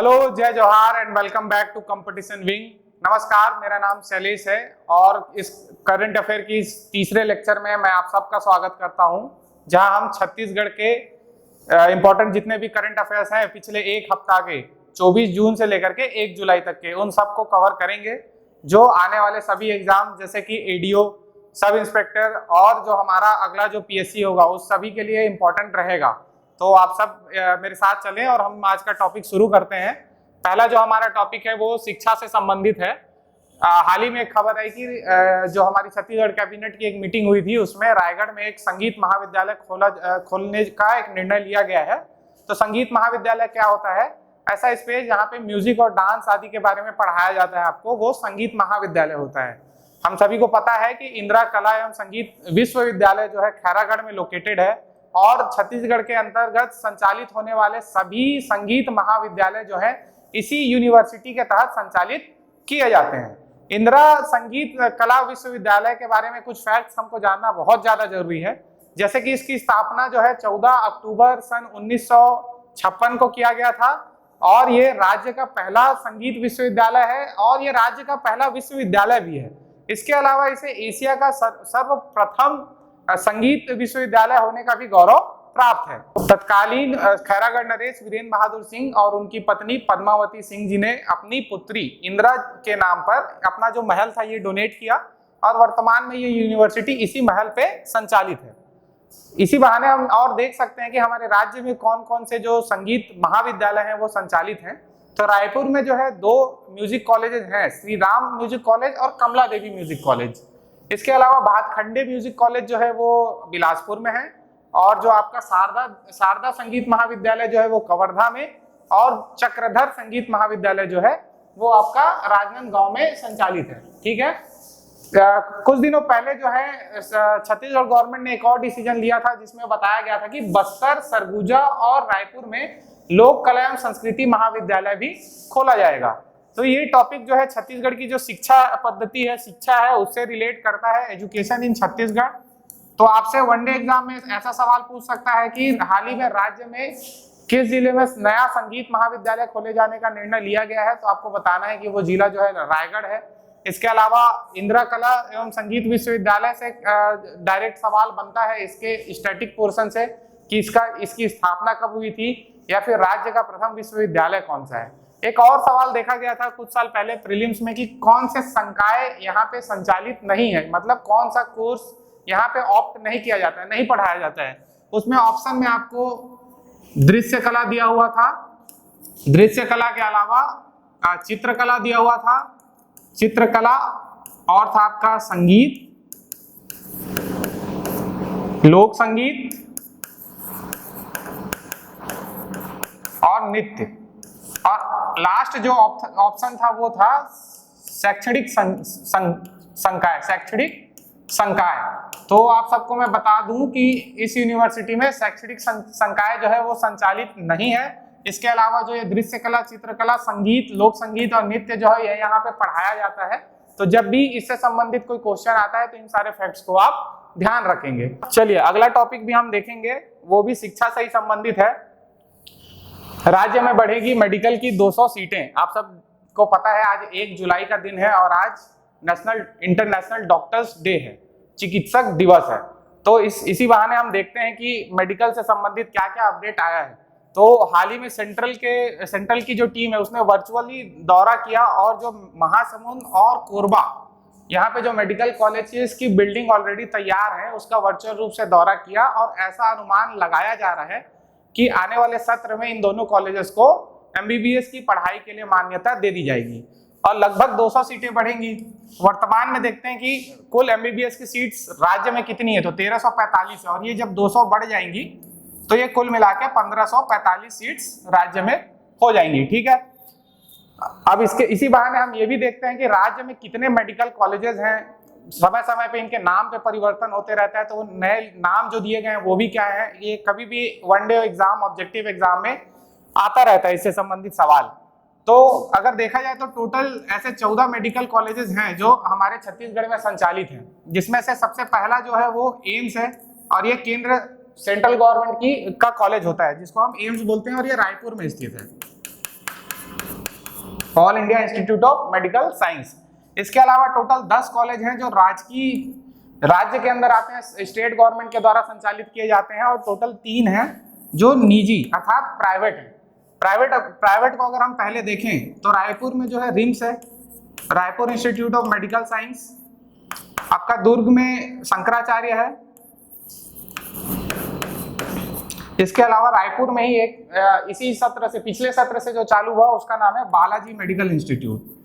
Hello, जय जोहार and welcome back to competition wing. नमस्कार, मेरा नाम शैलेश है और इस करंट अफेयर की तीसरे लेक्चर में मैं आप सबका स्वागत करता हूं, जहां हम छत्तीसगढ़ के इंपॉर्टेंट जितने भी करंट अफेयर्स हैं पिछले एक हफ्ता के 24 जून से लेकर के 1 जुलाई तक के, उन सबको कवर करेंगे। जो आने वाले सभी एग्जाम जैसे कि एडीओ, सब इंस्पेक्टर और जो हमारा अगला जो पीएससी होगा उस सभी के लिए इम्पोर्टेंट रहेगा। तो आप सब मेरे साथ चलें और हम आज का टॉपिक शुरू करते हैं। पहला जो हमारा टॉपिक है वो शिक्षा से संबंधित है। हाल ही में एक खबर आई कि जो हमारी छत्तीसगढ़ कैबिनेट की एक मीटिंग हुई थी, उसमें रायगढ़ में एक संगीत महाविद्यालय खोलने का एक निर्णय लिया गया है। तो संगीत महाविद्यालय क्या होता है? ऐसा स्पेस जहाँ पे म्यूजिक और डांस आदि के बारे में पढ़ाया जाता है आपको, वो संगीत महाविद्यालय होता है। हम सभी को पता है कि इंदिरा कला एवं संगीत विश्वविद्यालय जो है खैरागढ़ में लोकेटेड है और छत्तीसगढ़ के अंतर्गत संचालित होने वाले सभी संगीत महाविद्यालय जो है इसी यूनिवर्सिटी के तहत संचालित किए जाते हैं। इंदिरा संगीत कला विश्वविद्यालय के बारे में कुछ फैक्ट्स हमको जानना बहुत ज्यादा जरूरी है। जैसे कि इसकी स्थापना जो है 14 अक्टूबर सन 1956 को किया गया था और ये राज्य का पहला संगीत विश्वविद्यालय है और ये राज्य का पहला विश्वविद्यालय भी है। इसके अलावा इसे एशिया का सर्वप्रथम संगीत विश्वविद्यालय होने का भी गौरव प्राप्त है। तत्कालीन खैरागढ़ नरेश वीरेंद्र बहादुर सिंह और उनकी पत्नी पद्मावती सिंह जी ने अपनी पुत्री इंदिरा के नाम पर अपना जो महल था ये डोनेट किया और वर्तमान में ये यूनिवर्सिटी इसी महल पे संचालित है। इसी बहाने हम और देख सकते हैं कि हमारे राज्य में कौन कौन से जो संगीत महाविद्यालय हैं वो संचालित हैं। तो रायपुर में जो है 2 म्यूजिक कॉलेजेस हैं, श्री राम म्यूजिक कॉलेज और कमला देवी म्यूजिक कॉलेज। इसके अलावा भातखंडे म्यूजिक कॉलेज जो है वो बिलासपुर में है और जो आपका शारदा संगीत महाविद्यालय जो है वो कवर्धा में और चक्रधर संगीत महाविद्यालय जो है वो आपका राजनांदगांव में संचालित है। ठीक है। कुछ दिनों पहले जो है छत्तीसगढ़ गवर्नमेंट ने एक और डिसीजन लिया था जिसमें बताया गया था कि बस्तर, सरगुजा और रायपुर में लोक कला एवं संस्कृति महाविद्यालय भी खोला जाएगा। तो ये टॉपिक जो है छत्तीसगढ़ की जो शिक्षा पद्धति है, शिक्षा है, उससे रिलेट करता है, एजुकेशन इन छत्तीसगढ़। तो आपसे वनडे एग्जाम में ऐसा सवाल पूछ सकता है कि हाल ही में राज्य में किस जिले में नया संगीत महाविद्यालय खोले जाने का निर्णय लिया गया है, तो आपको बताना है कि वो जिला जो है रायगढ़ है। इसके अलावा इंदिरा कला एवं संगीत विश्वविद्यालय से डायरेक्ट सवाल बनता है इसके स्टैटिक पोर्शन से कि इसकी स्थापना कब हुई थी या फिर राज्य का प्रथम विश्वविद्यालय कौन सा है। एक और सवाल देखा गया था कुछ साल पहले प्रीलिम्स में कि कौन से संकाय यहाँ पे संचालित नहीं है, मतलब कौन सा कोर्स यहाँ पे ऑप्ट नहीं किया जाता है, नहीं पढ़ाया जाता है। उसमें ऑप्शन में आपको दृश्य कला दिया हुआ था, दृश्य कला के अलावा चित्रकला दिया हुआ था, चित्रकला और था आपका संगीत, लोक संगीत और नृत्य, और लास्ट जो ऑप्शन था वो था शैक्षणिक संकाय, शैक्षणिक संकाय। तो आप सबको मैं बता दूं कि इस यूनिवर्सिटी में शैक्षणिक संकाय जो है वो संचालित नहीं है। इसके अलावा जो ये दृश्य कला, चित्रकला, संगीत, लोक संगीत और नृत्य जो है ये यहाँ पे पढ़ाया जाता है। तो जब भी इससे संबंधित कोई क्वेश्चन आता है तो इन सारे फैक्ट्स को आप ध्यान रखेंगे। चलिए अगला टॉपिक भी हम देखेंगे, वो भी शिक्षा से ही संबंधित है। राज्य में बढ़ेगी मेडिकल की 200 सीटें। आप सबको पता है आज 1 जुलाई का दिन है और आज इंटरनेशनल डॉक्टर्स डे है, चिकित्सक दिवस है। तो इसी बहाने हम देखते हैं कि मेडिकल से संबंधित क्या क्या अपडेट आया है। तो हाल ही में सेंट्रल की जो टीम है उसने वर्चुअली दौरा किया और जो महासमुंद और कोरबा यहाँ पे जो मेडिकल कॉलेजेस की बिल्डिंग ऑलरेडी तैयार है उसका वर्चुअल रूप से दौरा किया और ऐसा अनुमान लगाया जा रहा है कि आने वाले सत्र में इन दोनों कॉलेजेस को एमबीबीएस की पढ़ाई के लिए मान्यता दे दी जाएगी और लगभग 200 सीटें बढ़ेंगी। वर्तमान में देखते हैं कि कुल एमबीबीएस की सीट्स राज्य में कितनी है, तो 1345 है और ये जब 200 बढ़ जाएंगी तो ये कुल मिला के 1545 सीट्स राज्य में हो जाएंगी। ठीक है। अब इसी बहाने हम ये भी देखते हैं कि राज्य में कितने मेडिकल कॉलेजेस हैं, समय समय पे इनके नाम पे परिवर्तन होते रहता है। तो वो नए नाम जो दिए गए हैं वो भी क्या है, ये कभी भी वनडे एग्जाम, ऑब्जेक्टिव एग्जाम में आता रहता है इससे संबंधित सवाल। तो अगर देखा जाए तो टोटल ऐसे 14 मेडिकल कॉलेजेस हैं जो हमारे छत्तीसगढ़ में संचालित हैं, जिसमें से सबसे पहला जो है वो एम्स है और ये केंद्र सेंट्रल गवर्नमेंट का कॉलेज होता है जिसको हम एम्स बोलते हैं और ये रायपुर में स्थित है। All India institute of Medical science. इसके अलावा टोटल 10 कॉलेज हैं जो राज्य के अंदर आते हैं, स्टेट गवर्नमेंट के द्वारा संचालित किए जाते हैं, और टोटल 3 हैं जो निजी अर्थात प्राइवेट है। प्राइवेट को अगर हम पहले देखें तो रायपुर में जो है रिम्स है, Raipur institute of Medical science, आपका दुर्ग में शंकराचार्य है, इसके अलावा रायपुर में ही एक इसी सत्र से, पिछले सत्र से जो चालू हुआ उसका नाम है बालाजी मेडिकल इंस्टीट्यूट।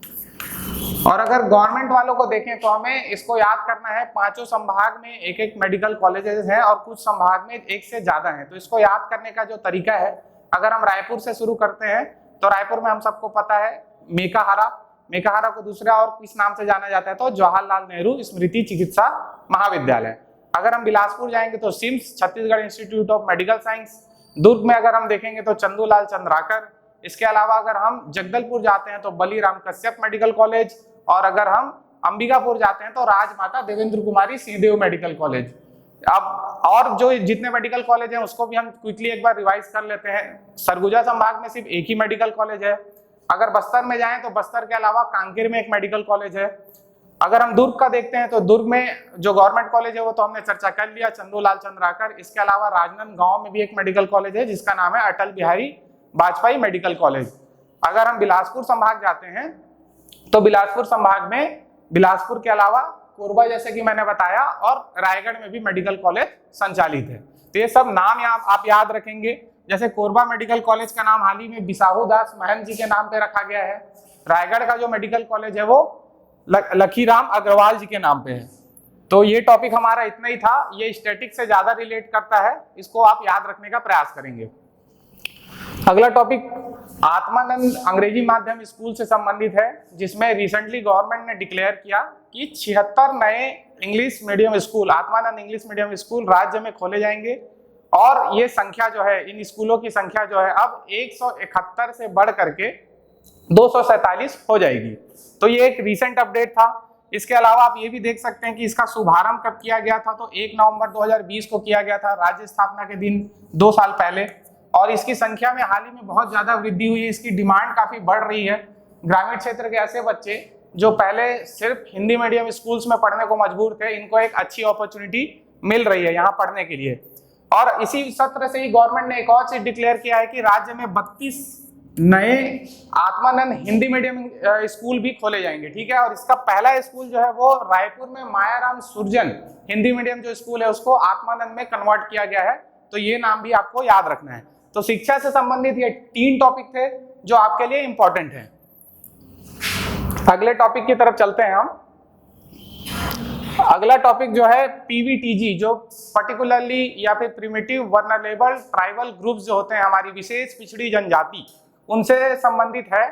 और अगर गवर्नमेंट वालों को देखें तो हमें इसको याद करना है, 5 संभाग में एक मेडिकल कॉलेजेस हैं और कुछ संभाग में 1 से ज्यादा हैं। तो इसको याद करने का जो तरीका है, अगर हम रायपुर से शुरू करते हैं तो रायपुर में हम सबको पता है मेकाहारा को दूसरा और किस नाम से जाना जाता है तो जवाहरलाल नेहरू स्मृति चिकित्सा महाविद्यालय। अगर हम बिलासपुर जाएंगे तो CIMS, Chhattisgarh Institute of Medical Science. Durg में अगर हम देखेंगे तो चंदूलाल चंद्राकर। इसके अलावा अगर हम जगदलपुर जाते हैं तो बलीराम कश्यप मेडिकल कॉलेज, और अगर हम अंबिकापुर जाते हैं तो राजमाता देवेंद्र कुमारी सिंहदेव मेडिकल कॉलेज। अब और जो जितने मेडिकल कॉलेज हैं उसको भी हम क्विकली एक बार रिवाइज कर लेते हैं। सरगुजा संभाग में सिर्फ एक ही मेडिकल कॉलेज है। अगर बस्तर में जाएं तो बस्तर के अलावा कांकेर में एक मेडिकल कॉलेज है। अगर हम दुर्ग का देखते हैं तो दुर्ग में जो गवर्नमेंट कॉलेज है वो तो हमने चर्चा कर लिया, चंदूलाल चंद्राकर। इसके अलावा राजनांदगांव में भी एक मेडिकल कॉलेज है जिसका नाम है अटल बिहारी वाजपेयी मेडिकल कॉलेज। अगर हम बिलासपुर संभाग जाते हैं तो बिलासपुर संभाग में बिलासपुर के अलावा कोरबा, जैसे कि मैंने बताया, और रायगढ़ में भी मेडिकल कॉलेज संचालित है। तो ये सब नाम आप याद रखेंगे। जैसे कोरबा मेडिकल कॉलेज का नाम हाल ही में बिसाहू दास महंत जी के नाम पे रखा गया है। रायगढ़ का जो मेडिकल कॉलेज है वो लखीराम अग्रवाल जी के नाम पे है। तो ये टॉपिक हमारा इतना ही था, ये स्टैटिक से ज्यादा रिलेट करता है, इसको आप याद रखने का प्रयास करेंगे। अगला टॉपिक आत्मानंद अंग्रेजी माध्यम स्कूल से संबंधित है, जिसमें रिसेंटली गवर्नमेंट ने डिक्लेयर किया कि 76 नए English medium school, Atmanand English medium school राज्य में खोले जाएंगे। और ये संख्या जो है, इन स्कूलों की संख्या जो है अब 171 से बढ़ करके 247 हो जाएगी। तो ये एक रीसेंट अपडेट था। इसके अलावा आप ये भी देख सकते हैं कि इसका शुभारंभ कब किया गया था, तो 1 नवंबर 2020 को किया गया था, राज्य स्थापना के दिन 2 साल पहले। और इसकी संख्या में हाल ही में बहुत ज्यादा वृद्धि हुई है, इसकी डिमांड काफी बढ़ रही है। ग्रामीण क्षेत्र के ऐसे बच्चे जो पहले सिर्फ हिंदी मीडियम स्कूल्स में पढ़ने को मजबूर थे, इनको एक अच्छी अपॉर्चुनिटी मिल रही है यहाँ पढ़ने के लिए। और इसी सत्र से ही गवर्नमेंट ने एक और चीज डिक्लेयर किया है कि राज्य में 32 नए आत्मानंद हिंदी मीडियम स्कूल भी खोले जाएंगे, ठीक है। और इसका पहला स्कूल जो है वो रायपुर में मायाराम सुरजन हिंदी मीडियम जो स्कूल है उसको आत्मानंद में कन्वर्ट किया गया है। तो ये नाम भी आपको याद रखना है। तो शिक्षा से संबंधित ये 3 टॉपिक थे जो आपके लिए इंपॉर्टेंट है। अगले टॉपिक की तरफ चलते हैं हम। अगला टॉपिक जो है पीवीटीजी, जो पर्टिकुलरली या फिर प्रिमिटिव वर्नरेबल ट्राइबल ग्रुप्स जो होते हैं, हमारी विशेष पिछड़ी जनजाति, उनसे संबंधित है।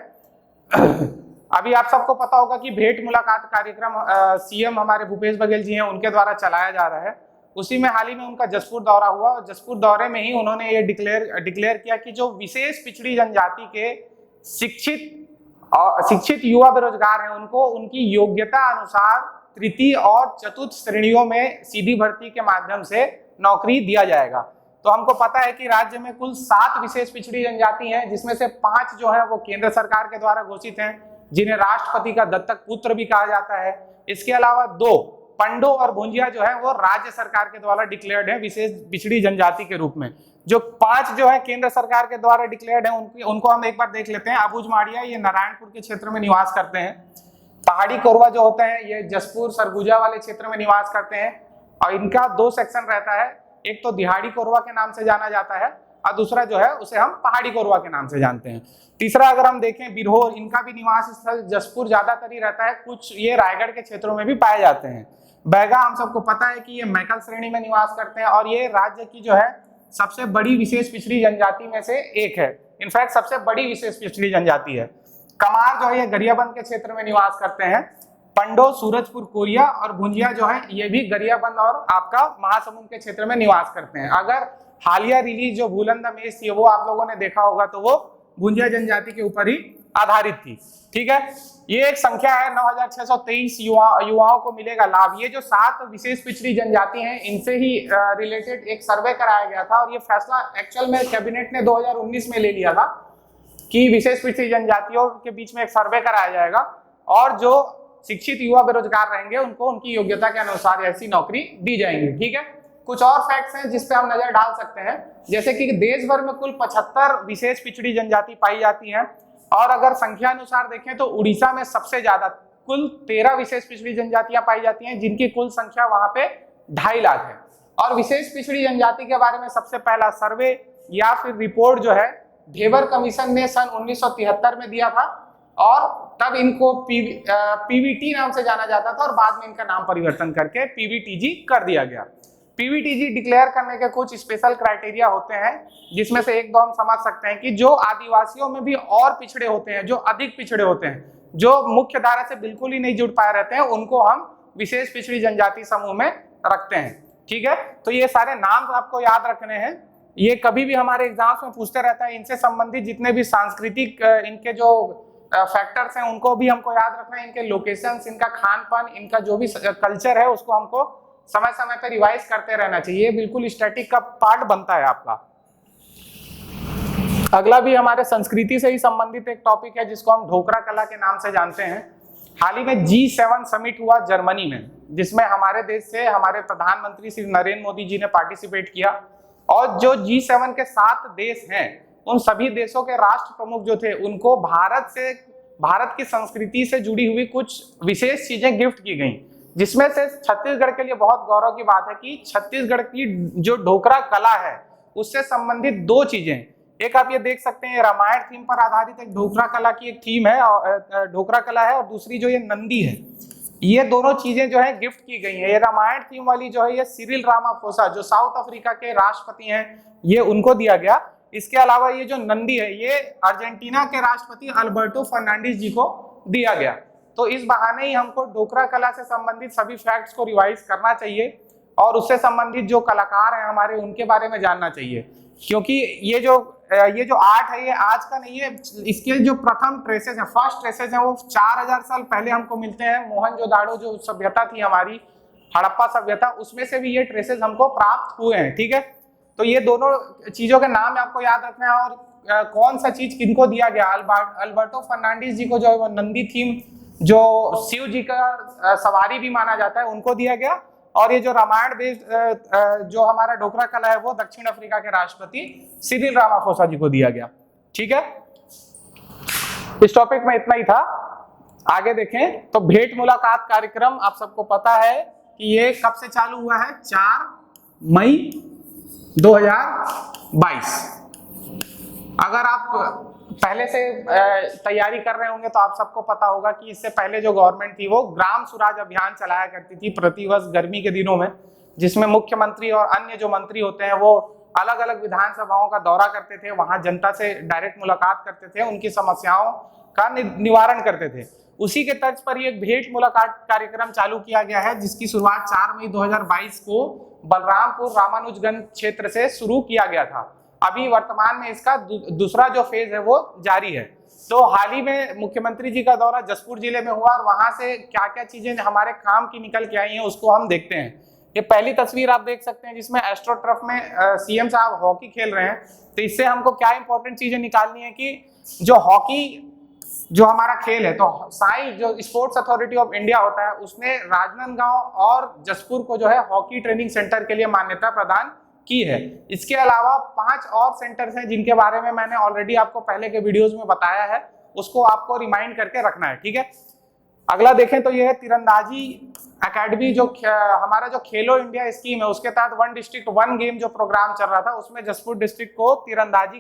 अभी आप सबको पता होगा कि भेंट मुलाकात कार्यक्रम सीएम हमारे भूपेश बघेल जी हैं, उनके द्वारा चलाया जा रहा है। उसी में हाल ही में उनका जसपुर दौरा हुआ और जसपुर दौरे में ही उन्होंने ये डिक्लेयर किया कि जो विशेष पिछड़ी जनजाति के शिक्षित युवा बेरोजगार हैं, उनको उनकी योग्यता अनुसार तृतीय और चतुर्थ श्रेणियों में सीधी भर्ती के माध्यम से नौकरी दिया जाएगा। तो हमको पता है कि राज्य में कुल 7 विशेष पिछड़ी जनजाति हैं, जिसमें से 5 जो है वो केंद्र सरकार के द्वारा घोषित हैं, जिन्हें राष्ट्रपति का दत्तक पुत्र भी कहा जाता है। इसके अलावा 2 पंडो और भुंजिया जो है वो राज्य सरकार के द्वारा डिक्लेयर्ड है विशेष पिछड़ी जनजाति के रूप में। जो 5 जो है केंद्र सरकार के द्वारा डिक्लेयर्ड है उनको हम एक बार देख लेते हैं। अबुझ माड़िया, ये नारायणपुर के क्षेत्र में निवास करते हैं। पहाड़ी कोरवा जो होते हैं ये जसपुर सरगुजा वाले क्षेत्र में निवास करते हैं। और इनका 2 सेक्शन रहता है, एक तो दिहाड़ी कोरवा के नाम से जाना जाता है और दूसरा जो है उसे हम पहाड़ी कोरवा के नाम से जानते हैं। तीसरा अगर हम देखें बिरहोर, इनका भी निवास स्थल जसपुर ज्यादातर ही रहता है, कुछ ये रायगढ़ के क्षेत्रों में भी पाए जाते हैं। बैगा हम सबको पता है कि ये मैकल श्रेणी में निवास करते हैं और ये राज्य की जो है सबसे बड़ी विशेष पिछड़ी जनजाति में से एक है। इनफैक्ट सबसे बड़ी विशेष पिछड़ी जनजाति है। कमार जो है ये गरियाबंद के क्षेत्र में निवास करते हैं। पंडो, सूरजपुर, कोरिया और भुंजिया जो है ये भी गरियाबंद और आपका महासमुंद के क्षेत्र में निवास करते हैं। अगर हालिया रिलीज जो भूलन द मेष थी वो आप लोगों ने देखा होगा तो वो भुंजिया जनजाति के ऊपर ही आधारित थी, ठीक है। ये एक संख्या है, 9623 युवाओं को मिलेगा लाभ। ये जो 7 विशेष पिछड़ी जनजाति हैं इनसे ही रिलेटेड एक सर्वे कराया गया था और ये फैसला एक्चुअल में कैबिनेट ने 2019 में ले लिया था कि विशेष पिछड़ी जनजातियों के बीच में एक सर्वे कराया जाएगा और जो शिक्षित युवा बेरोजगार रहेंगे उनको उनकी योग्यता के अनुसार ऐसी नौकरी दी जाएंगी। ठीक है, कुछ और फैक्ट्स हैं जिस पे हम नजर डाल सकते हैं, जैसे कि देश भर में कुल 75 विशेष पिछड़ी जनजाति पाई जाती हैं और अगर संख्या अनुसार देखें तो उड़ीसा में सबसे ज्यादा कुल 13 विशेष पिछड़ी जनजातियां पाई जाती हैं, जिनकी कुल संख्या वहां पे 2.5 लाख है। और विशेष पिछड़ी जनजाति के बारे में सबसे पहला सर्वे या फिर रिपोर्ट जो है घेवर कमीशन ने सन 1973 में दिया था और तब इनको पीवीटी नाम से जाना जाता था और बाद में इनका नाम परिवर्तन करके पीवीटीजी कर दिया गया। पीवीटीजी डिक्लेयर करने के कुछ स्पेशल क्राइटेरिया होते हैं, जिसमें से एक दो हम समझ सकते हैं कि जो आदिवासियों में भी और पिछड़े होते हैं, जो अधिक पिछड़े होते हैं, जो मुख्य धारा से बिल्कुल ही नहीं जुड़ पाए रहते हैं, उनको हम विशेष पिछड़ी जनजाति समूह में रखते हैं। ठीक है, तो ये सारे नाम आपको याद रखने हैं, ये कभी भी हमारे एग्जाम्स में पूछते रहता है। इनसे संबंधित जितने भी सांस्कृतिक इनके जो फैक्टर्स हैं उनको भी हमको याद रखना है, इनके लोकेशंस, इनका खान पान, इनका जो भी कल्चर है उसको हमको समय समय पर रिवाइज करते रहना चाहिए। बिल्कुल स्टैटिक का पार्ट बनता है आपका। अगला भी हमारे संस्कृति से ही संबंधित एक टॉपिक है जिसको हम ढोकरा कला के नाम से जानते हैं। हाल ही में G7 समिट हुआ जर्मनी में, जिसमें हमारे देश से हमारे प्रधानमंत्री श्री नरेंद्र मोदी जी ने पार्टिसिपेट किया और जो G7 के 7 देश हैं उन सभी देशों के राष्ट्र प्रमुख जो थे उनको भारत की संस्कृति से जुड़ी हुई कुछ विशेष चीजें गिफ्ट की गई, जिसमें से छत्तीसगढ़ के लिए बहुत गौरव की बात है कि छत्तीसगढ़ की जो ढोकरा कला है उससे संबंधित 2 चीजें, एक आप ये देख सकते हैं रामायण थीम पर आधारित एक ढोकरा कला की एक थीम है और ढोकरा कला है, और दूसरी जो ये नंदी है, ये दोनों चीजें जो है गिफ्ट की गई हैं। ये रामायण थीम वाली जो है ये सिरिल रामाफोसा जो साउथ अफ्रीका के राष्ट्रपति हैं, ये उनको दिया गया। इसके अलावा ये जो नंदी है ये अर्जेंटीना के राष्ट्रपति अल्बर्टो फर्नांडिस जी को दिया गया। तो इस बहाने ही हमको ढोकरा कला से संबंधित सभी फैक्ट्स को रिवाइज करना चाहिए और उससे संबंधित जो कलाकार हैं हमारे उनके बारे में जानना चाहिए, क्योंकि ये जो आर्ट है ये आज का नहीं है। इसके जो प्रथम ट्रेसेस हैं, फर्स्ट ट्रेसेस हैं, वो 4000 साल पहले हमको मिलते हैं। मोहनजोदाड़ो जो सभ्यता थी हमारी, हड़प्पा सभ्यता, उसमें से भी ये ट्रेसेस हमको प्राप्त हुए हैं। ठीक है, तो ये दोनों चीजों के नाम आपको याद रखना है और कौन सा चीज किनको दिया गया। अल्बर्टो फर्नांडिस जी को जो है वो नंदी थीम जो शिव जी का सवारी भी माना जाता है उनको दिया गया, और ये जो रामायण बेस्ड जो हमारा ढोकरा कला है वो दक्षिण अफ्रीका के राष्ट्रपति सिरिल रामाफोसा जी को दिया गया। ठीक है, इस टॉपिक में इतना ही था। आगे देखें तो भेंट मुलाकात कार्यक्रम आप सबको पता है कि ये कब से चालू हुआ है, 4 मई 2022। अगर आप पहले से तैयारी कर रहे होंगे तो आप सबको पता होगा कि इससे पहले जो गवर्नमेंट थी वो ग्राम स्वराज अभियान चलाया करती थी प्रतिवर्ष गर्मी के दिनों में, जिसमें मुख्यमंत्री और अन्य जो मंत्री होते हैं वो अलग अलग विधानसभाओं का दौरा करते थे, वहां जनता से डायरेक्ट मुलाकात करते थे, उनकी समस्याओं का निवारण करते थे। उसी के तर्ज पर एक भेंट मुलाकात कार्यक्रम चालू किया गया है, जिसकी शुरुआत 4 मई 2022 को बलरामपुर रामानुजगंज क्षेत्र से शुरू किया गया था। अभी वर्तमान में इसका दूसरा जो फेज है वो जारी है। तो हाल ही में मुख्यमंत्री जी का दौरा जसपुर जिले में हुआ और वहां से क्या क्या चीजें हमारे काम की निकल के आई हैं उसको हम देखते हैं। ये पहली तस्वीर आप देख सकते हैं जिसमें एस्ट्रोटर्फ में सीएम साहब हॉकी खेल रहे हैं। तो इससे हमको क्या इंपॉर्टेंट चीजें निकालनी है कि जो हॉकी जो हमारा खेल है, तो साई जो स्पोर्ट्स अथॉरिटी ऑफ इंडिया होता है उसने राजनांदगांव और जसपुर को जो है हॉकी ट्रेनिंग सेंटर के लिए मान्यता प्रदान की है। इसके अलावा 5 और सेंटर्स हैं जिनके बारे में मैंने ऑलरेडी आपको पहले के वीडियोस में बताया है, उसको आपको रिमाइंड करके रखना है। ठीक है, अगला देखें तो ये है तीरंदाजी एकेडमी, जो हमारा जो खेलो इंडिया स्कीम है उसके तहत 1 डिस्ट्रिक्ट 1 गेम जो प्रोग्राम चल रहा था उसमें जसपुर डिस्ट्रिक्ट को तीरंदाजी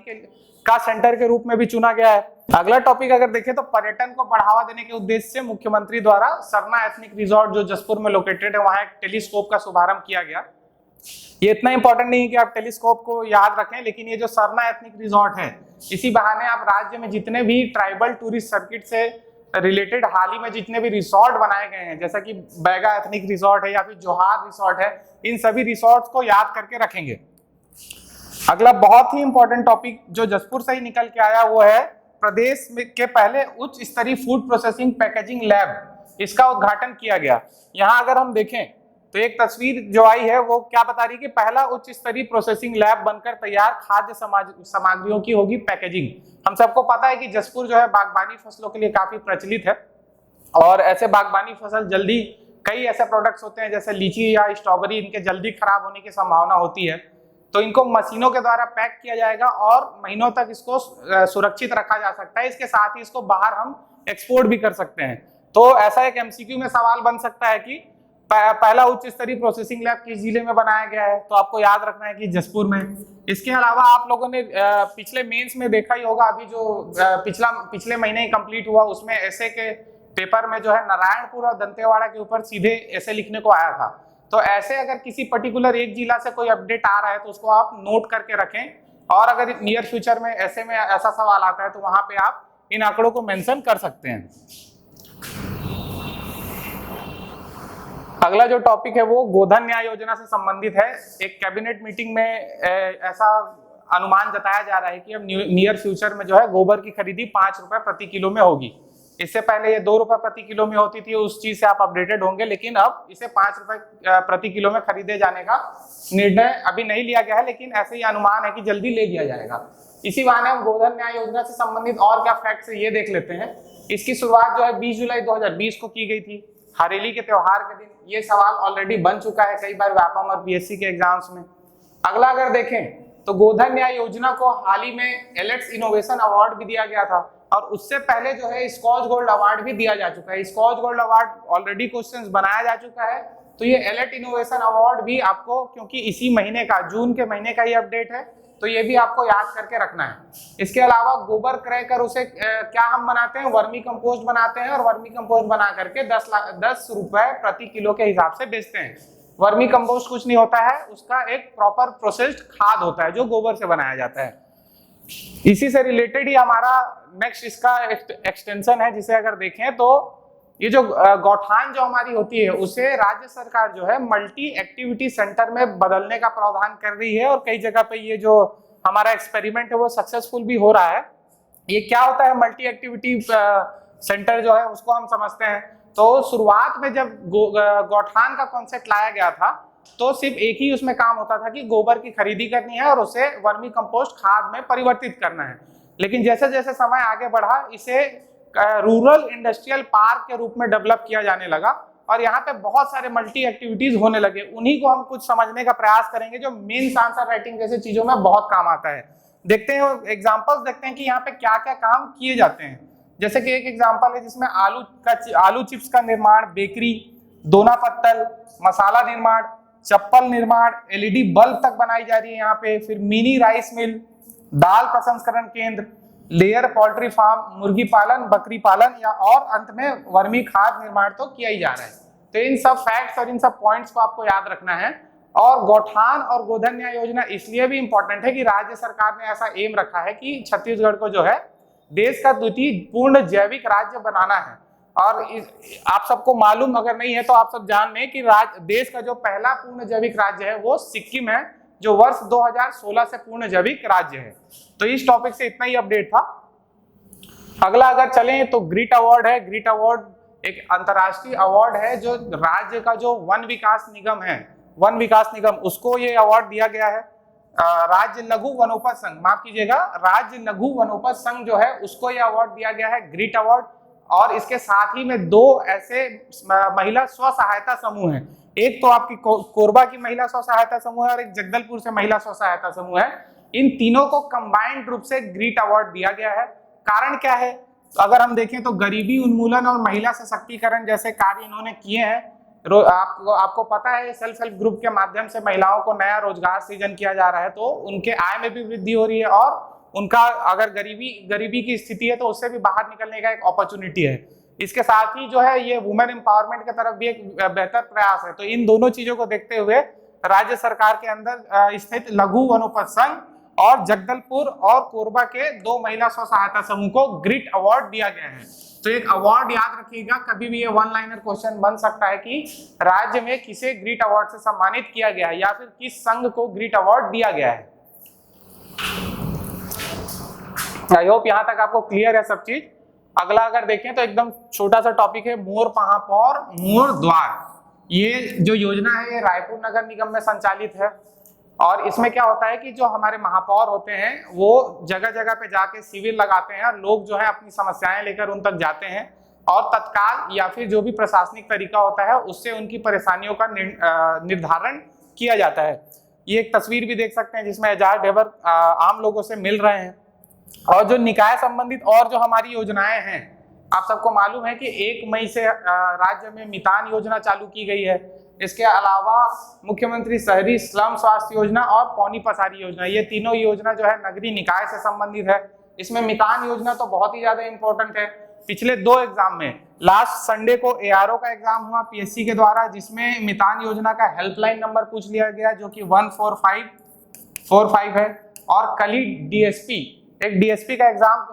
का सेंटर के रूप में भी चुना गया है। अगला टॉपिक अगर देखें तो पर्यटन को बढ़ावा देने के उद्देश्य से मुख्यमंत्री द्वारा सरना एथनिक रिजॉर्ट जो जसपुर में लोकेटेड है वहां एक टेलीस्कोप का शुभारंभ किया गया। ये इतना इंपॉर्टेंट नहीं है कि आप टेलीस्कोप को याद रखें, लेकिन ये जो सरना एथनिक रिजॉर्ट है इसी बहाने आप राज्य में जितने भी ट्राइबल टूरिस्ट सर्किट से रिलेटेड हाल ही में जितने भी रिसोर्ट बनाए गए हैं, जैसा कि बैगा एथनिक रिसोर्ट है या फिर जोहार रिसोर्ट है, इन सभी रिसोर्ट्स को याद करके रखेंगे। अगला बहुत ही इंपॉर्टेंट टॉपिक जो जसपुर से ही निकल के आया वो है प्रदेश के पहले उच्च स्तरीय फूड प्रोसेसिंग पैकेजिंग लैब, इसका उद्घाटन किया गया। यहाँ अगर हम देखें तो एक तस्वीर जो आई है वो क्या बता रही है कि पहला उच्च स्तरीय प्रोसेसिंग लैब बनकर तैयार खाद्य सामग्रियों की होगी पैकेजिंग। हम सबको पता है कि जसपुर जो है बागबानी फसलों के लिए काफी प्रचलित है और ऐसे बागबानी फसल जल्दी कई ऐसे प्रोडक्ट्स होते हैं जैसे लीची या स्ट्रॉबेरी, इनके जल्दी खराब होने की संभावना होती है, तो इनको मशीनों के द्वारा पैक किया जाएगा और महीनों तक इसको सुरक्षित रखा जा सकता है। इसके साथ ही इसको बाहर हम एक्सपोर्ट भी कर सकते हैं। तो ऐसा एक एमसीक्यू में सवाल बन सकता है कि पहला उच्च स्तरीय प्रोसेसिंग लैब किस जिले में बनाया गया है, तो आपको याद रखना है कि जसपुर में। इसके अलावा आप लोगों ने पिछले मेंस में देखा ही होगा, अभी जो पिछले महीने ही कंप्लीट हुआ उसमें ऐसे के पेपर में जो है नारायणपुर और दंतेवाड़ा के ऊपर सीधे ऐसे लिखने को आया था। तो ऐसे अगर किसी पर्टिकुलर एक जिला से कोई अपडेट आ रहा है तो उसको आप नोट करके रखें और अगर नियर फ्यूचर में ऐसे में ऐसा सवाल आता है तो वहां पे आप इन आंकड़ों को मेंशन कर सकते हैं। अगला जो टॉपिक है वो गोधन न्याय योजना से संबंधित है। एक कैबिनेट मीटिंग में ऐसा अनुमान जताया जा रहा है कि अब नियर फ्यूचर में जो है गोबर की खरीदी 5 रुपए प्रति किलो में होगी। इससे पहले ये 2 रुपए प्रति किलो में होती थी, उस चीज से आप अपडेटेड होंगे, लेकिन अब इसे 5 रुपए प्रति किलो में खरीदे जाने का निर्णय अभी नहीं लिया गया है, लेकिन ऐसे ही अनुमान है कि जल्दी ले लिया जाएगा। इसी बहाने हम गोधन न्याय योजना से संबंधित और क्या फैक्ट्स है ये देख लेते हैं। इसकी शुरुआत जो है 20 जुलाई 2020 को की गई थी, हरेली के त्योहार के दिन। ये सवाल ऑलरेडी बन चुका है कई बार व्यापम और पीएससी के एग्जाम्स में। अगला अगर देखें तो गोधन न्याय योजना को हाल ही में एलेट्स इनोवेशन अवार्ड भी दिया गया था और उससे पहले जो है स्कॉच गोल्ड अवार्ड भी दिया जा चुका है। Skoch gold award already questions बनाया जा चुका है, तो ये एलेट इनोवेशन अवार्ड भी आपको, क्योंकि इसी महीने का जून के महीने का ही अपडेट है, तो ये भी आपको याद करके रखना है। इसके अलावा गोबर क्रय कर उसे क्या हम बनाते हैं, वर्मी कंपोस्ट बनाते हैं और वर्मी कंपोस्ट बना करके 10 रुपए प्रति किलो के हिसाब से बेचते हैं। वर्मी कंपोस्ट कुछ नहीं होता है, उसका एक प्रॉपर प्रोसेस्ड खाद होता है जो गोबर से बनाया जाता है। इसी से रिलेटेड ही हमारा नेक्स्ट इसका एक्सटेंशन है, जिसे अगर देखें तो ये जो गौठान जो हमारी होती है उसे राज्य सरकार जो है मल्टी एक्टिविटी सेंटर में बदलने का प्रावधान कर रही है और कई जगह पे ये जो हमारा एक्सपेरिमेंट है वो सक्सेसफुल भी हो रहा है। ये क्या होता है मल्टी एक्टिविटी सेंटर जो है उसको हम समझते हैं। तो शुरुआत में जब गौठान का कॉन्सेप्ट लाया गया था तो सिर्फ एक ही उसमें काम होता था कि गोबर की खरीदी करनी है और उसे वर्मी कंपोस्ट खाद में परिवर्तित करना है, लेकिन जैसे जैसे समय आगे बढ़ा इसे रूरल इंडस्ट्रियल पार्क के रूप में डेवलप किया जाने लगा और यहाँ पे बहुत सारे मल्टी एक्टिविटीज होने लगे। उन्हीं को हम कुछ समझने का प्रयास करेंगे जो मेंस आंसर राइटिंग जैसे चीजों में बहुत काम आता है। देखते हैं एग्जांपल्स, देखते हैं कि यहाँ पे क्या क्या काम किए जाते हैं। जैसे कि एक एग्जांपल है जिसमें आलू चिप्स का निर्माण, बेकरी, दोना पत्तल, मसाला निर्माण, चप्पल निर्माण, एलईडी बल्ब तक बनाई जा रही है यहाँ पे। फिर मिनी राइस मिल, दाल प्रसंस्करण केंद्र, लेयर पोल्ट्री फार्म, मुर्गी पालन, बकरी पालन, या और अंत में वर्मी खाद निर्माण तो किया ही जा रहा है। तो इन सब फैक्ट्स और इन सब पॉइंट्स को आपको याद रखना है। और गौठान और गोधन न्याय योजना इसलिए भी इंपॉर्टेंट है कि राज्य सरकार ने ऐसा एम रखा है कि छत्तीसगढ़ को जो है देश का द्वितीय पूर्ण जैविक राज्य बनाना है। और आप सबको मालूम अगर नहीं है तो आप सब जान लें कि देश का जो पहला पूर्ण जैविक राज्य है वो सिक्किम है, जो वर्ष 2016 से पूर्ण जैविक राज्य है। तो इस टॉपिक से इतना ही अपडेट था। अगला अगर चलें तो ग्रिट अवार्ड है। ग्रिट अवार्ड एक अंतर्राष्ट्रीय अवार्ड है जो राज्य का जो वन विकास निगम है, वन विकास निगम, उसको ये अवार्ड दिया गया है। राज्य लघु वनोपज संघ, माफ कीजिएगा, राज्य लघु वनोपज संघ जो है उसको ये अवार्ड दिया गया है, ग्रिट अवार्ड। और इसके साथ ही में 2 ऐसे महिला स्व सहायता समूह हैं, एक तो आपकी कोरबा की महिला स्व सहायता समूह है और एक जगदलपुर से महिला स्व सहायता समूह है। इन तीनों को कंबाइंड रूप से ग्रिट अवार्ड दिया गया है। कारण क्या है, तो अगर हम देखें तो गरीबी उन्मूलन और महिला सशक्तिकरण जैसे कार्य इन्होंने किए हैं। आपको पता है सेल्फ हेल्प ग्रुप के माध्यम से महिलाओं को नया रोजगार सृजन किया जा रहा है, तो उनके आय में भी वृद्धि हो रही है और उनका अगर गरीबी की स्थिति है तो उससे भी बाहर निकलने का एक अपॉर्चुनिटी है। इसके साथ ही जो है ये वुमेन एम्पावरमेंट की तरफ भी एक बेहतर प्रयास है। तो इन दोनों चीजों को देखते हुए राज्य सरकार के अंदर स्थित लघु वनोपज संघ और जगदलपुर और कोरबा के 2 महिला स्व सहायता समूह को ग्रिट अवार्ड दिया गया है। तो एक अवार्ड याद रखिएगा, कभी भी ये 1 लाइनर क्वेश्चन बन सकता है कि राज्य में किसे ग्रिट अवार्ड से सम्मानित किया गया है या फिर किस संघ को ग्रिट अवार्ड दिया गया है। आई होप यहां तक आपको क्लियर है सब चीज। अगला अगर देखें तो एकदम छोटा सा टॉपिक है मोर पहापौर मोर द्वार। ये जो योजना है ये रायपुर नगर निगम में संचालित है और इसमें क्या होता है कि जो हमारे महापौर होते हैं वो जगह जगह पे जाके शिविर लगाते हैं और लोग जो है अपनी समस्याएं लेकर उन तक जाते हैं और तत्काल या फिर जो भी प्रशासनिक तरीका होता है उससे उनकी परेशानियों का निर्धारण किया जाता है। ये एक तस्वीर भी देख सकते हैं जिसमें एजाज ढेबर आम लोगों से मिल रहे हैं। और जो निकाय संबंधित और जो हमारी योजनाएं हैं, आप सबको मालूम है कि 1 मई से राज्य में मितान योजना चालू की गई है। इसके अलावा मुख्यमंत्री शहरी श्रम स्वास्थ्य योजना और पौनी पसारी योजना, ये तीनों योजना जो है नगरीय निकाय से संबंधित है। इसमें मितान योजना तो बहुत ही ज्यादा इंपॉर्टेंट है। पिछले 2 एग्जाम में लास्ट संडे को एआरओ का एग्जाम हुआ पीएससी के द्वारा, जिसमें मितान योजना का हेल्पलाइन नंबर पूछ लिया गया जो कि 14545 है। और कल ही एक डीएसपी का एग्जाम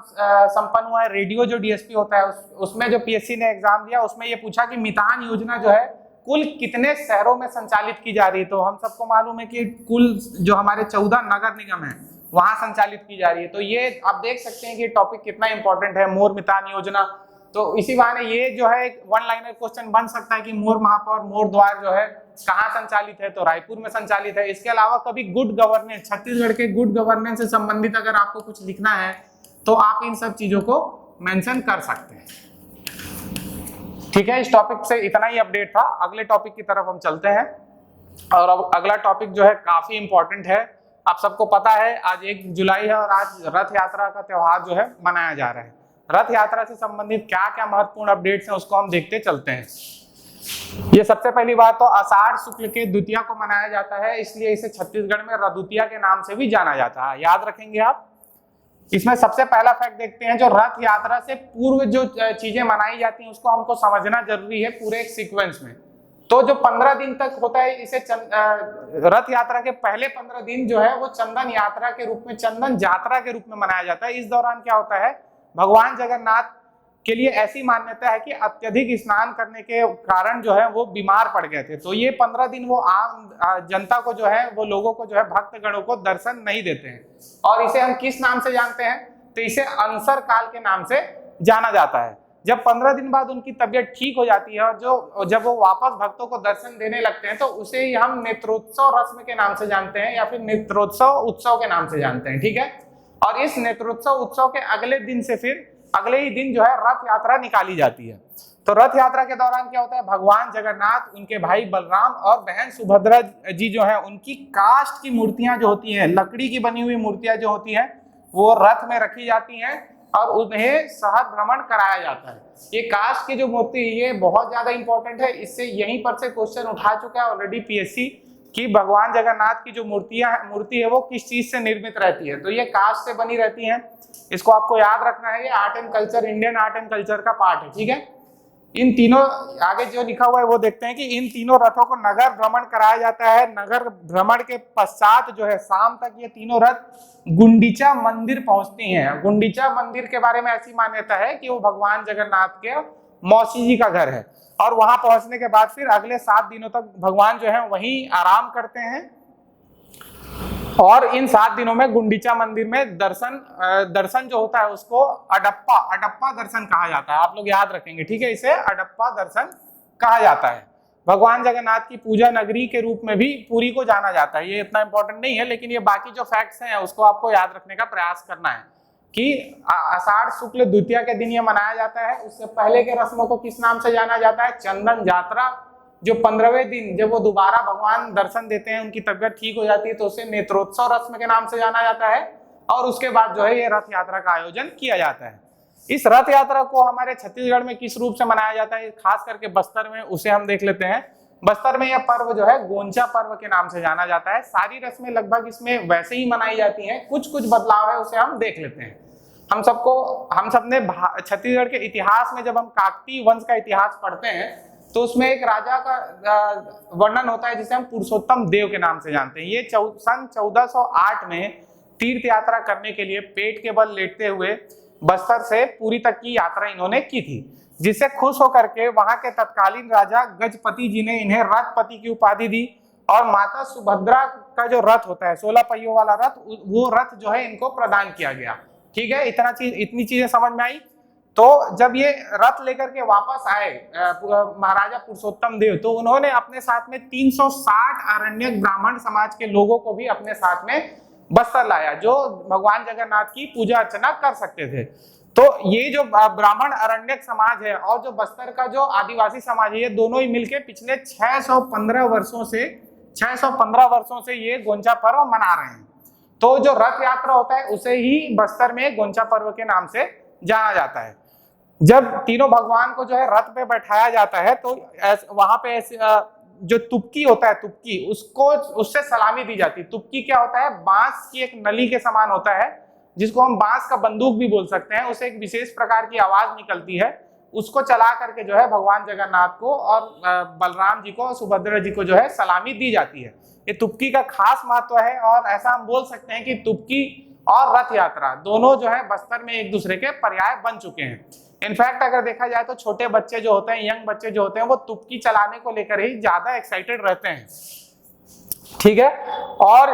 संपन्न हुआ है। रेडियो जो डीएसपी होता है उसमें जो पीएससी ने एग्जाम दिया उसमें ये पूछा कि मितान योजना जो है कुल कितने शहरों में संचालित की जा रही है। तो हम सबको मालूम है कि कुल जो हमारे 14 नगर निगम है वहां संचालित की जा रही है। तो ये आप देख सकते हैं कि टॉपिक कितना इंपॉर्टेंट है, मोर मितान योजना। तो इसी बहाने ये जो है एक 1 लाइनर क्वेश्चन बन सकता है कि मोर महापौर मोर द्वार जो है कहाँ संचालित है, तो रायपुर में संचालित है। इसके अलावा कभी गुड गवर्नेंस, छत्तीसगढ़ के गुड गवर्नेंस से संबंधित अगर आपको कुछ लिखना है तो आप इन सब चीजों को मेंशन कर सकते हैं। ठीक है, इस टॉपिक से इतना ही अपडेट था। अगले टॉपिक की तरफ हम चलते हैं और अब अगला टॉपिक जो है काफी इंपॉर्टेंट है। आप सबको पता है आज 1 जुलाई है और आज रथ यात्रा का त्योहार जो है मनाया जा रहा है। रथ यात्रा से संबंधित क्या क्या महत्वपूर्ण अपडेट्स हैं उसको हम देखते चलते हैं। ये सबसे पहली बात तो आषाढ़ शुक्ल के द्वितीया को मनाया जाता है, इसलिए इसे छत्तीसगढ़ में रथदुतिया के नाम से भी जाना जाता है, याद रखेंगे आप। इसमें सबसे पहला फैक्ट देखते हैं, जो रथ यात्रा से पूर्व जो चीजें मनाई जाती हैं उसको हमको समझना जरूरी है पूरे एक सीक्वेंस में। तो जो 15 दिन तक होता है इसे रथ यात्रा के पहले 15 दिन जो है वो चंदन यात्रा के रूप में, चंदन यात्रा के रूप में मनाया जाता है। इस दौरान क्या होता है, भगवान जगन्नाथ के लिए ऐसी मान्यता है कि अत्यधिक स्नान करने के कारण जो है वो बीमार पड़ गए थे। तो ये 15 दिन वो आम जनता को जो है वो लोगों को जो है भक्तगणों को दर्शन नहीं देते हैं। और इसे हम किस नाम से जानते हैं, तो इसे अनसर काल के नाम से जाना जाता है। जब 15 दिन बाद उनकी तबीयत ठीक हो जाती है और जब वो वापस भक्तों को दर्शन देने लगते हैं तो उसे ही हम नेत्रोत्सव रस्म के नाम से जानते हैं या फिर नेत्रोत्सव उत्सव के नाम से जानते हैं। ठीक है, और इस नेत्रोत्सव उत्सव के अगले दिन से फिर अगले ही दिन जो है रथ यात्रा निकाली जाती है। तो रथ यात्रा के दौरान क्या होता है, भगवान जगन्नाथ, उनके भाई बलराम और बहन सुभद्रा जी जो है उनकी काष्ठ की मूर्तियां जो होती हैं, लकड़ी की बनी हुई मूर्तियां जो होती हैं वो रथ में रखी जाती हैं और उन्हें शहर भ्रमण कराया जाता है। ये काष्ठ की जो मूर्ति है ये बहुत ज्यादा इंपॉर्टेंट है, इससे यहीं पर से क्वेश्चन उठा चुका है ऑलरेडी पीएससी कि भगवान जगन्नाथ की जो मूर्ति है वो किस चीज से निर्मित रहती है। तो ये काष्ठ से बनी रहती है, इसको आपको याद रखना है। ये art and culture, Indian art and culture का पार्ट है। ठीक है, इन तीनों आगे जो लिखा हुआ है वो देखते हैं कि इन तीनों रथों को नगर भ्रमण कराया जाता है। नगर भ्रमण के पश्चात जो है शाम तक ये तीनों रथ गुंडीचा मंदिर पहुंचती हैं। गुंडीचा मंदिर के बारे में ऐसी मान्यता है कि वो भगवान जगन्नाथ के मौसी जी का घर है और वहां पहुंचने के बाद फिर अगले 7 दिनों तक भगवान जो है वहीं आराम करते हैं। और इन 7 दिनों में गुंडीचा मंदिर में दर्शन जो होता है उसको अडप्पा दर्शन कहा जाता है। आप लोग याद रखेंगे, ठीक है, इसे अडप्पा दर्शन कहा जाता है। भगवान जगन्नाथ की पूजा नगरी के रूप में भी पुरी को जाना जाता है। ये इतना इंपॉर्टेंट नहीं है, लेकिन ये बाकी जो फैक्ट्स हैं उसको आपको याद रखने का प्रयास करना है कि आषाढ़ शुक्ल द्वितीया के दिन ये मनाया जाता है। उससे पहले के रस्मों को किस नाम से जाना जाता है, चंदन यात्रा। जो 15वें दिन जब वो दोबारा भगवान दर्शन देते हैं, उनकी तबियत ठीक हो जाती है, तो उसे नेत्रोत्सव रस्म के नाम से जाना जाता है। और उसके बाद जो है ये रथ यात्रा का आयोजन किया जाता है। इस रथ यात्रा को हमारे छत्तीसगढ़ में किस रूप से मनाया जाता है, खास करके बस्तर में, उसे हम देख लेते हैं। बस्तर में यह पर्व जो है गोंचा पर्व के नाम से जाना जाता है। सारी रस्में लगभग इसमें वैसे ही मनाई जाती हैं, कुछ बदलाव है उसे हम देख लेते हैं। हम सबने छत्तीसगढ़ के इतिहास में जब हम काकतीय वंश का इतिहास पढ़ते हैं तो उसमें एक राजा का वर्णन होता है जिसे हम पुरुषोत्तम देव के नाम से जानते हैं। ये सन 1408 में तीर्थ यात्रा करने के लिए पेट के बल लेटते हुए बस्तर से पुरी तक की यात्रा इन्होंने की थी, जिससे खुश होकर के वहां के तत्कालीन राजा गजपति जी ने इन्हें रथपति की उपाधि दी। और माता सुभद्रा का जो रथ होता है 16 पहियों वाला रथ, वो रथ जो है इनको प्रदान किया गया। ठीक है, इतनी चीजें समझ में आई। तो जब ये रथ लेकर के वापस आए महाराजा पुरुषोत्तम देव, तो उन्होंने अपने साथ में 360 अरण्यक ब्राह्मण समाज के लोगों को भी अपने साथ में बस्तर लाया, जो भगवान जगन्नाथ की पूजा अर्चना कर सकते थे। तो ये जो ब्राह्मण अरण्यक समाज है और जो बस्तर का जो आदिवासी समाज है, ये दोनों ही मिलके पिछले 615 वर्षों से ये गोंचा पर्व मना रहे हैं। तो जो रथ यात्रा होता है उसे ही बस्तर में गोंचा पर्व के नाम से जाना जाता है। जब तीनों भगवान को जो है रथ पे बैठाया जाता है, तो वहां पे जो तुपकी होता है, तुपकी उससे सलामी दी जाती है। तुपकी क्या होता है? बांस की एक नली के समान होता है, जिसको हम बांस का बंदूक भी बोल सकते हैं। उसे एक विशेष प्रकार की आवाज निकलती है, उसको चला करके जो है भगवान जगन्नाथ को और बलराम जी को और सुभद्रा जी को जो है सलामी दी जाती है। ये तुपकी का खास महत्व है, और ऐसा हम बोल सकते हैं कि तुपकी और रथ यात्रा दोनों जो है बस्तर में एक दूसरे के पर्याय बन चुके हैं। इनफैक्ट अगर देखा जाए तो छोटे बच्चे जो होते हैं, यंग बच्चे जो होते हैं, वो तुपकी चलाने को लेकर ही ज्यादा एक्साइटेड रहते हैं, ठीक है। और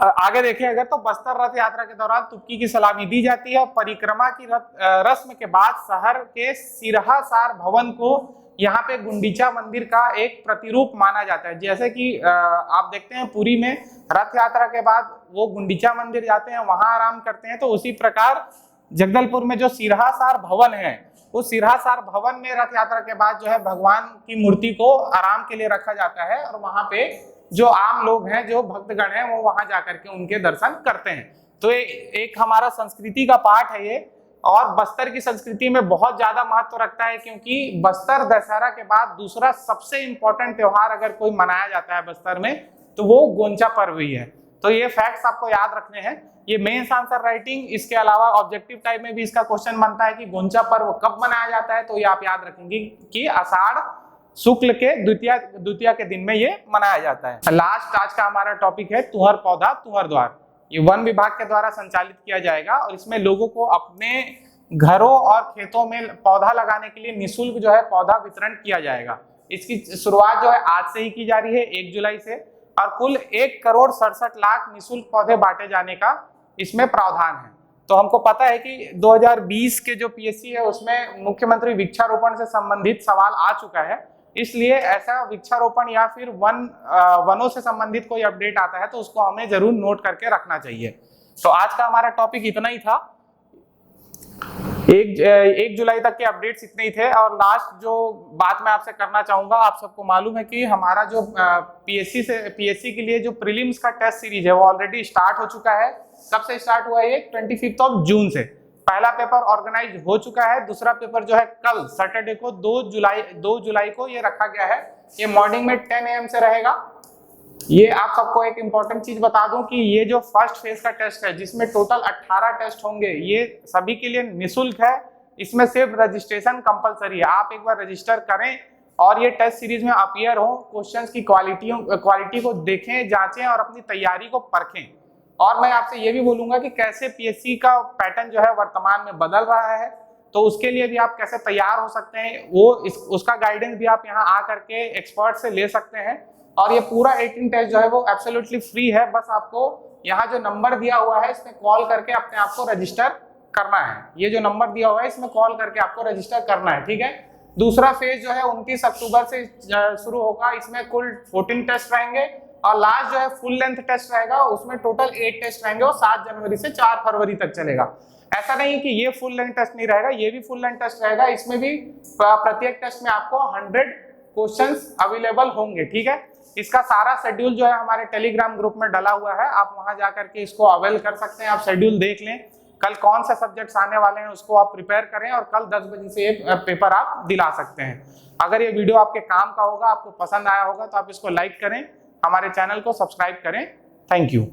आगे देखें अगर, तो बस्तर रथ यात्रा के दौरान तुपकी की सलामी दी जाती है। परिक्रमा की रस्म के बाद शहर के सिरहासार भवन को यहाँ पे गुंडीचा मंदिर का एक प्रतिरूप माना जाता है। जैसे कि आप देखते हैं पुरी में रथ यात्रा के बाद वो गुंडीचा मंदिर जाते हैं, वहां आराम करते हैं, तो उसी प्रकार जगदलपुर में जो सिरहासार भवन है, उस सिरहासार भवन में रथ यात्रा के बाद जो है भगवान की मूर्ति को आराम के लिए रखा जाता है, और वहां पे जो आम लोग हैं, जो भक्तगण हैं, वो वहां जाकर के उनके दर्शन करते हैं। तो एक हमारा संस्कृति का पार्ट है ये, और बस्तर की संस्कृति में बहुत ज्यादा महत्व रखता है, क्योंकि बस्तर दशहरा के बाद दूसरा सबसे इंपॉर्टेंट त्योहार अगर कोई मनाया जाता है बस्तर में, तो वो गोंचा पर्व ही है। तो ये फैक्ट्स आपको याद रखने हैं। ये मेंस आंसर राइटिंग, इसके अलावा ऑब्जेक्टिव टाइप में भी इसका क्वेश्चन बनता है कि गोंचा पर्व कब मनाया जाता है, तो ये आप याद रखेंगे कि आषाढ़ शुक्ल के द्वितीया के दिन में ये मनाया जाता है। लास्ट आज का हमारा टॉपिक है तुहर पौधा तुहर द्वार। ये वन विभाग के द्वारा संचालित किया जाएगा, और इसमें लोगों को अपने घरों और खेतों में पौधा लगाने के लिए निःशुल्क जो है पौधा वितरण किया जाएगा। इसकी शुरुआत जो है आज से ही की जा रही है, 1 जुलाई से, और कुल 1,67,00,000 निःशुल्क पौधे बांटे जाने का इसमें प्रावधान है। तो हमको पता है कि 2020 के जो पीएससी है उसमें मुख्यमंत्री वृक्षारोपण से संबंधित सवाल आ चुका है, इसलिए ऐसा वृक्षारोपण या फिर वनों से संबंधित कोई अपडेट आता है तो उसको हमें जरूर नोट करके रखना चाहिए। तो आज का हमारा टॉपिक इतना ही था। 1 जुलाई तक के अपडेट्स इतने ही थे। और लास्ट जो बात मैं आपसे करना चाहूंगा, आप सबको मालूम है कि हमारा जो पीएससी के लिए जो प्रीलिम्स का टेस्ट सीरीज है वो ऑलरेडी स्टार्ट हो चुका है। कब से स्टार्ट हुआ है? 25 जून से। पहला पेपर ऑर्गेनाइज हो चुका है, दूसरा पेपर जो है कल सैटरडे को 2 जुलाई को ये रखा गया है। ये मॉर्निंग में 10 AM से रहेगा। ये आप सबको एक इंपॉर्टेंट चीज बता दूं कि ये जो फर्स्ट फेज का टेस्ट है, जिसमें टोटल 18 टेस्ट होंगे, ये सभी के लिए निःशुल्क है। इसमें सिर्फ रजिस्ट्रेशन कंपलसरी है। आप एक बार रजिस्टर करें और ये टेस्ट सीरीज में अपीयर हो, क्वेश्चंस की क्वालिटी को देखें, जांचें और अपनी तैयारी को परखें। और मैं आपसे ये भी बोलूंगा कि कैसे पीएससी का पैटर्न जो है वर्तमान में बदल रहा है, तो उसके लिए भी आप कैसे तैयार हो सकते हैं, उसका गाइडेंस भी आप यहाँ आ करके एक्सपर्ट से ले सकते हैं। और ये पूरा 18 टेस्ट जो है वो एब्सोल्युटली फ्री है। बस आपको यहाँ जो नंबर दिया हुआ है इसमें कॉल करके अपने आप को रजिस्टर करना है। ये जो नंबर दिया हुआ है इसमें कॉल करके आपको रजिस्टर करना है, ठीक है। दूसरा फेज जो है 29 अक्टूबर से शुरू होगा। इसमें कुल 14 टेस्ट रहेंगे, और लास्ट जो है फुल लेंथ टेस्ट रहेगा, उसमें टोटल 8 टेस्ट रहेंगे, और 7 जनवरी से 4 फरवरी तक चलेगा। ऐसा नहीं कि ये फुल लेंथ टेस्ट नहीं रहेगा, ये भी फुल लेंथ टेस्ट रहेगा। इसमें भी प्रत्येक टेस्ट में आपको 100 क्वेश्चंस अवेलेबल होंगे, ठीक है। इसका सारा शेड्यूल जो है हमारे टेलीग्राम ग्रुप में डला हुआ है, आप वहां जाकर के इसको अवेल कर सकते हैं। आप शेड्यूल देख लें, कल कौन से सब्जेक्ट्स आने वाले हैं उसको आप प्रिपेयर करें, और कल 10 बजे से ये पेपर आप दिला सकते हैं। अगर ये वीडियो आपके काम का होगा, आपको पसंद आया होगा, तो आप इसको लाइक करें, हमारे चैनल को सब्सक्राइब करें। Thank you.